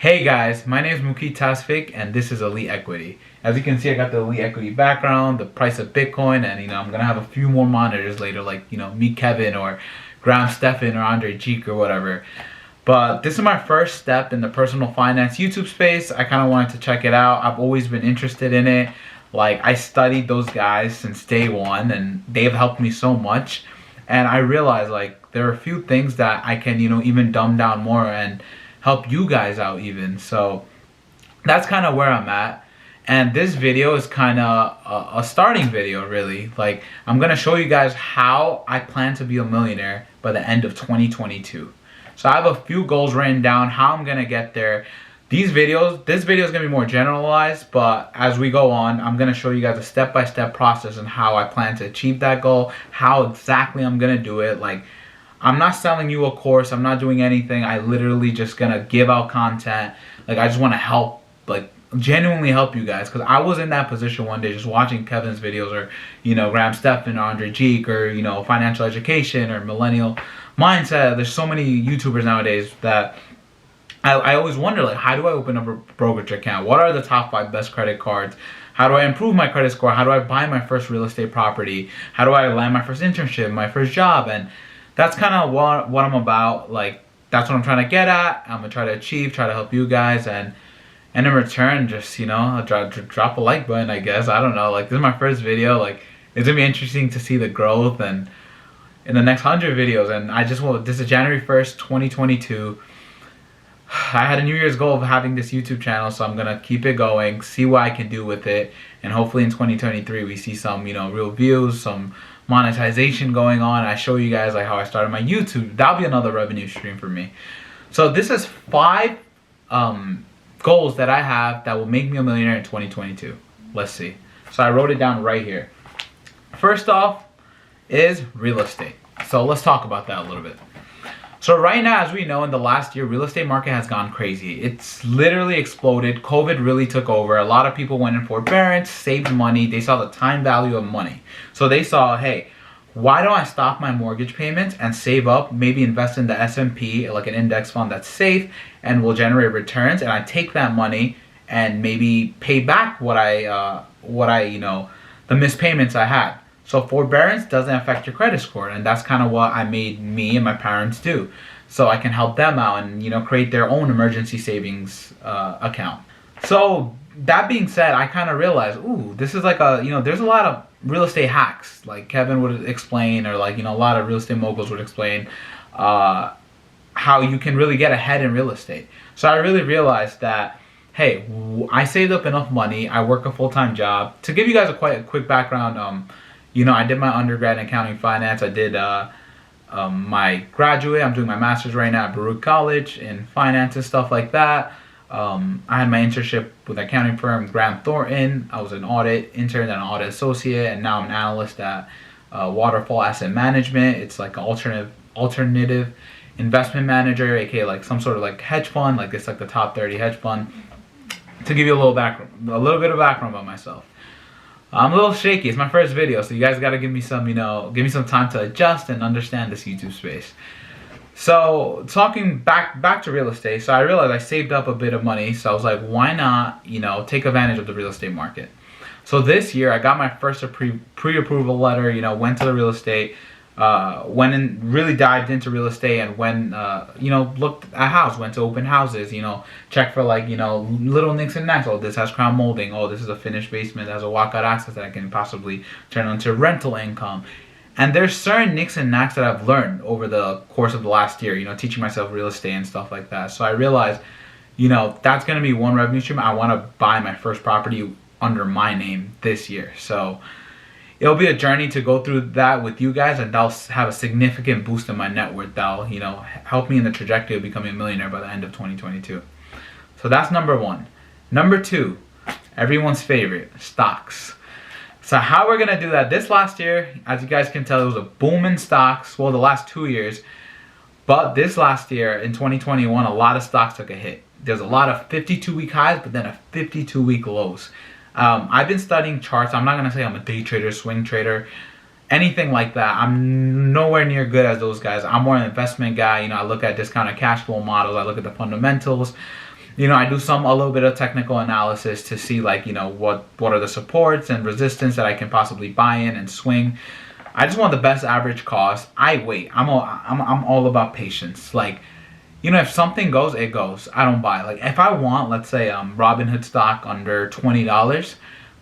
Hey guys, my name is Muki Tasfik and this is Elite Equity. As you can see, I got the Elite Equity background, the price of Bitcoin, and I'm gonna have a few more monitors later, like me, Kevin, or Graham Stephan, or Andre Jeek, or whatever. But this is my first step in the personal finance YouTube space. I kind of wanted to check it out. I've always been interested in it. Like, I studied those guys since day one, and they've helped me so much. And I realized, like, there are a few things that I can even dumb down more and help you guys out even. So that's kind of where I'm at, and this video is kind of a starting video, really. Like, I'm gonna show you guys how I plan to be a millionaire by the end of 2022. So I have a few goals written down, how I'm gonna get there. This video is gonna be more generalized, but as we go on, I'm gonna show you guys a step-by-step process and how I plan to achieve that goal, how exactly I'm gonna do it. Like, I'm not selling you a course. I'm not doing anything. I literally just gonna give out content. Like, I just want to help, like, genuinely help you guys. Because I was in that position one day just watching Kevin's videos, or, Graham Stephan, or Andre Jeek, or, financial education, or millennial mindset. There's so many YouTubers nowadays that I always wonder, like, how do I open up a brokerage account? What are the top 5 best credit cards? How do I improve my credit score? How do I buy my first real estate property? How do I land my first internship, my first job? And that's kind of what I'm about. Like, that's what I'm trying to get at. I'm gonna try to achieve, try to help you guys, and in return, just drop a like button, I guess. I don't know. Like, this is my first video. Like, it's gonna be interesting to see the growth and in the next 100 videos. And this is January 1st, 2022. I had a New Year's goal of having this YouTube channel, so I'm gonna keep it going, see what I can do with it, and hopefully in 2023 we see some real views, some monetization going on. I show you guys, like, how I started my YouTube. That'll be another revenue stream for me. So this is 5 goals that I have that will make me a millionaire in 2022. Let's see. So I wrote it down right here. First off is real estate. So let's talk about that a little bit. So right now, as we know, in the last year, real estate market has gone crazy. It's literally exploded. COVID really took over. A lot of people went in forbearance, saved money. They saw the time value of money. So they saw, hey, why don't I stop my mortgage payments and save up, maybe invest in the S&P, like an index fund that's safe and will generate returns, and I take that money and maybe pay back the missed payments I had. So forbearance doesn't affect your credit score, and that's kind of what I made me and my parents do. So I can help them out and create their own emergency savings account. So that being said, I kind of realized, ooh, this is like there's a lot of real estate hacks, like Kevin would explain, or like a lot of real estate moguls would explain, how you can really get ahead in real estate. So I really realized that, hey, I saved up enough money. I work a full-time job. To give you guys a quick background, I did my undergrad in accounting finance. I did my graduate. I'm doing my master's right now at Baruch College in finance and stuff like that. I had my internship with an accounting firm, Grant Thornton. I was an audit intern and an audit associate, and now I'm an analyst at Waterfall Asset Management. It's like an alternative investment manager, aka like some sort of like hedge fund. Like, it's like the top 30 hedge fund. To give you a little bit of background about myself. I'm a little shaky. It's my first video, so you guys gotta give me some, time to adjust and understand this YouTube space. So talking back to real estate, so I realized I saved up a bit of money, so I was like, why not, take advantage of the real estate market? So this year, I got my first pre-approval letter, went to the real estate, went and really dived into real estate, and looked at house, went to open houses, checked for like, little nicks and knacks. Oh, this has crown molding. Oh, this is a finished basement that has a walkout access that I can possibly turn into rental income. And there's certain nicks and knacks that I've learned over the course of the last year, teaching myself real estate and stuff like that. So I realized, that's going to be one revenue stream. I want to buy my first property under my name this year. So it'll be a journey to go through that with you guys, and that'll have a significant boost in my net worth. That'll, help me in the trajectory of becoming a millionaire by the end of 2022. So that's number 1. Number 2, everyone's favorite, stocks. So how we're gonna do that? This last year, as you guys can tell, it was a boom in stocks. Well, the last 2 years, but this last year in 2021, a lot of stocks took a hit. There's a lot of 52-week highs, but then a 52-week lows. I've been studying charts. I'm not gonna say I'm a day trader, swing trader, anything like that. I'm nowhere near good as those guys. I'm more an investment guy. I look at discounted cash flow models. I look at the fundamentals. I do a little bit of technical analysis to see like, what are the supports and resistance that I can possibly buy in and swing. I just want the best average cost. I wait. I'm all about patience. Like, if something goes, it goes. I don't buy. Like, if I want, let's say, Robinhood stock under $20,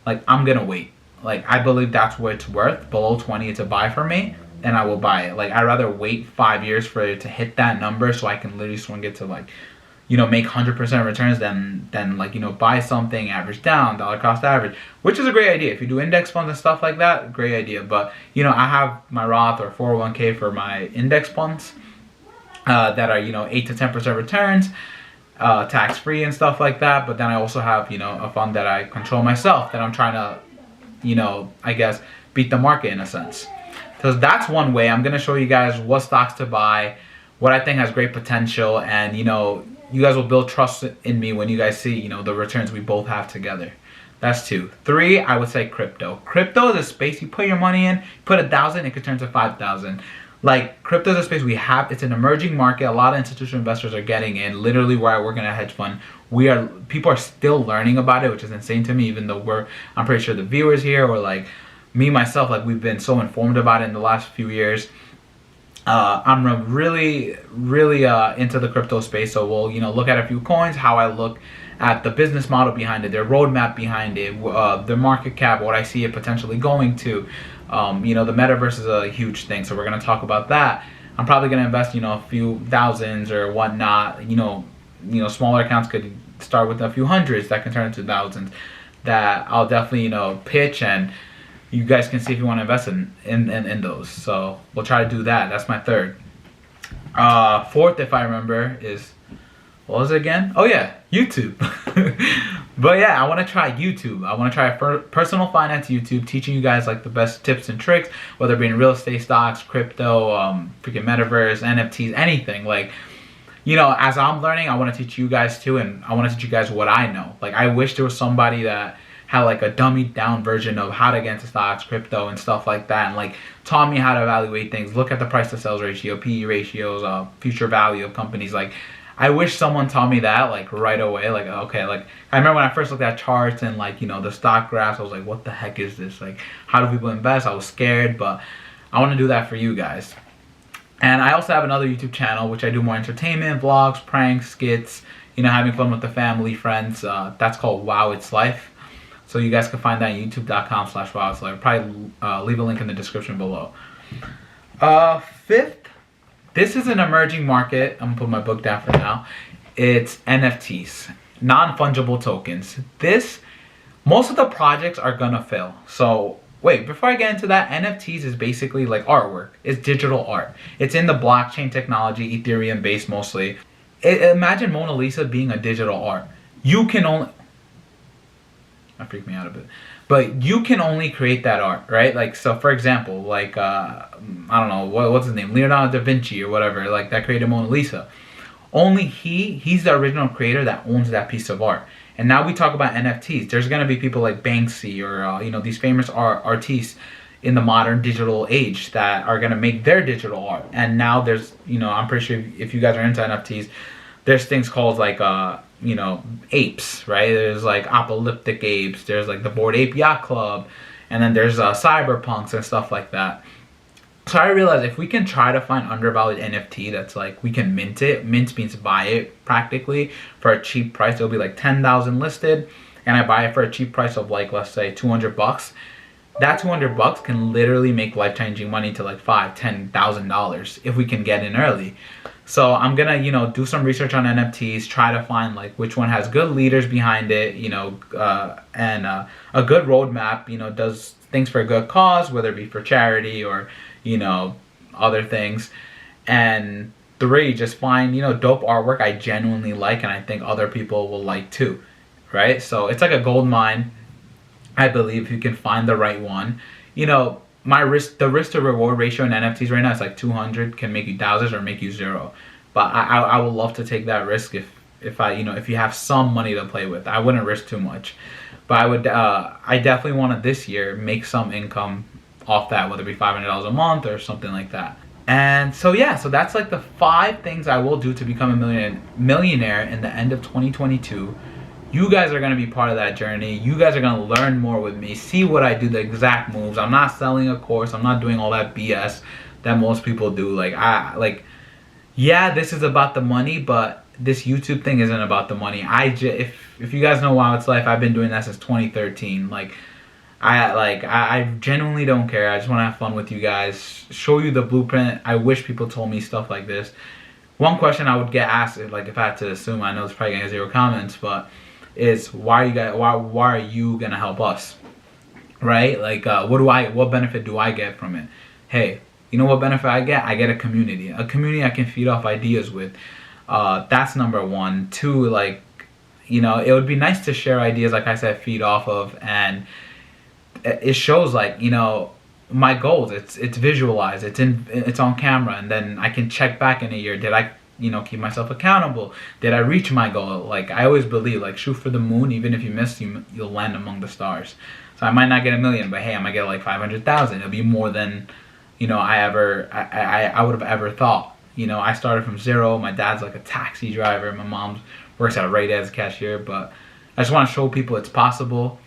like, I'm gonna wait. Like, I believe that's what it's worth. Below 20, it's a buy for me, and I will buy it. Like, I'd rather wait 5 years for it to hit that number so I can literally swing it to like, make 100% returns than like, buy something, average down, dollar cost average, which is a great idea. If you do index funds and stuff like that, great idea. But, I have my Roth or 401k for my index funds that are, 8 to 10% returns, tax-free and stuff like that. But then I also have, a fund that I control myself that I'm trying to, I guess, beat the market in a sense. So that's one way. I'm going to show you guys what stocks to buy, what I think has great potential, and, you guys will build trust in me when you guys see, the returns we both have together. That's 2. 3, I would say crypto. Crypto is a space you put your money in, put 1,000, it could turn to 5,000. Like, crypto is a space it's an emerging market. A lot of institutional investors are getting in. Literally, where I work in a hedge fund, people are still learning about it, which is insane to me, even though I'm pretty sure the viewers here, or like me, myself, like we've been so informed about it in the last few years. I'm really into the crypto space, so we'll look at a few coins, how I look at the business model behind it, their roadmap behind it, the market cap, what I see it potentially going to. The metaverse is a huge thing, so we're gonna talk about that. I'm probably gonna invest a few thousands or whatnot. Smaller accounts could start with a few hundreds that can turn into thousands. That I'll definitely pitch, and you guys can see if you want to invest in those. So we'll try to do that. That's my 3rd. 4th, if I remember, is, what was it again? Oh yeah, YouTube. But yeah, I want to try YouTube. I want to try personal finance YouTube, teaching you guys like the best tips and tricks, whether it be in real estate, stocks, crypto, freaking metaverse, NFTs, anything. Like, as I'm learning, I want to teach you guys too, and I want to teach you guys what I know. Like, I wish there was somebody that had like a dummied down version of how to get into stocks, crypto, and stuff like that, and like taught me how to evaluate things, look at the price to sales ratio, PE ratios, future value of companies. Like, I wish someone taught me that like right away. Like, okay, like I remember when I first looked at charts and like, the stock graphs, I was like, what the heck is this? Like, how do people invest? I was scared, but I want to do that for you guys. And I also have another YouTube channel, which I do more entertainment, vlogs, pranks, skits, having fun with the family, friends. That's called Wow It's Life. So you guys can find that at youtube.com/wowitslife. Probably leave a link in the description below. 5th, this is an emerging market. I'm gonna put my book down for now. It's NFTs, non-fungible tokens. Most of the projects are gonna fail. So wait, before I get into that, NFTs is basically like artwork. It's digital art. It's in the blockchain technology, Ethereum based mostly. Imagine Mona Lisa being a digital art. That freaked me out a bit. But you can only create that art, right? Like, so for example, like, I don't know, what's his name? Leonardo da Vinci or whatever, like, that created Mona Lisa. Only he's the original creator that owns that piece of art. And now we talk about NFTs. There's going to be people like Banksy or, these famous artists in the modern digital age that are going to make their digital art. And now there's, I'm pretty sure if you guys are into NFTs, there's things called like, apes, right? There's like apocalyptic apes, there's like the Bored Ape Yacht Club, and then there's cyberpunks and stuff like that. So I realized if we can try to find undervalued NFT that's like, we can mint it. Mint means buy it practically for a cheap price. It'll be like 10,000 listed, and I buy it for a cheap price of like, let's say $200. That $200 can literally make life-changing money to like $5,000-$10,000 if we can get in early. So I'm gonna, do some research on NFTs, try to find like which one has good leaders behind it, and a good roadmap, does things for a good cause, whether it be for charity or, other things. And 3, just find, dope artwork I genuinely like and I think other people will like too, right? So it's like a gold mine, I believe, if you can find the right one. The risk to reward ratio in NFTs right now is like 200 can make you thousands or make you 0. But I would love to take that risk if you have some money to play with. I wouldn't risk too much, but I definitely want to this year make some income off that, whether it be $500 a month or something like that. And so yeah, so that's like the 5 things I will do to become a millionaire in the end of 2022. You guys are going to be part of that journey. You guys are going to learn more with me, see what I do, the exact moves. I'm not selling a course. I'm not doing all that BS that most people do. Yeah, this is about the money, but this YouTube thing isn't about the money. If you guys know Wow It's Life, I've been doing that since 2013. I genuinely don't care. I just want to have fun with you guys, show you the blueprint. I wish people told me stuff like this. One question I would get asked, like if I had to assume, I know it's probably gonna get 0 comments, but is why are you gonna help us, right? What benefit do I get from it? Hey, you know what benefit I get? I get a community I can feed off ideas with. That's number 1. 2, it would be nice to share ideas, like I said, feed off of, and it shows my goals. It's visualized, it's on camera, and then I can check back in a year. Did I keep myself accountable? Did I reach my goal? I always believe, shoot for the moon. Even if you miss, you'll land among the stars. So I might not get 1 million, but hey, I might get 500,000. It'll be more than I would have ever thought. I started from 0. My dad's a taxi driver. My mom works at a Rite Aid as a cashier. But I just want to show people it's possible,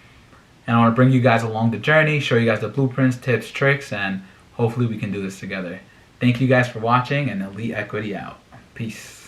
and I want to bring you guys along the journey, show you guys the blueprints, tips, tricks, and hopefully we can do this together. Thank you guys for watching, and Elite Equity out. Peace.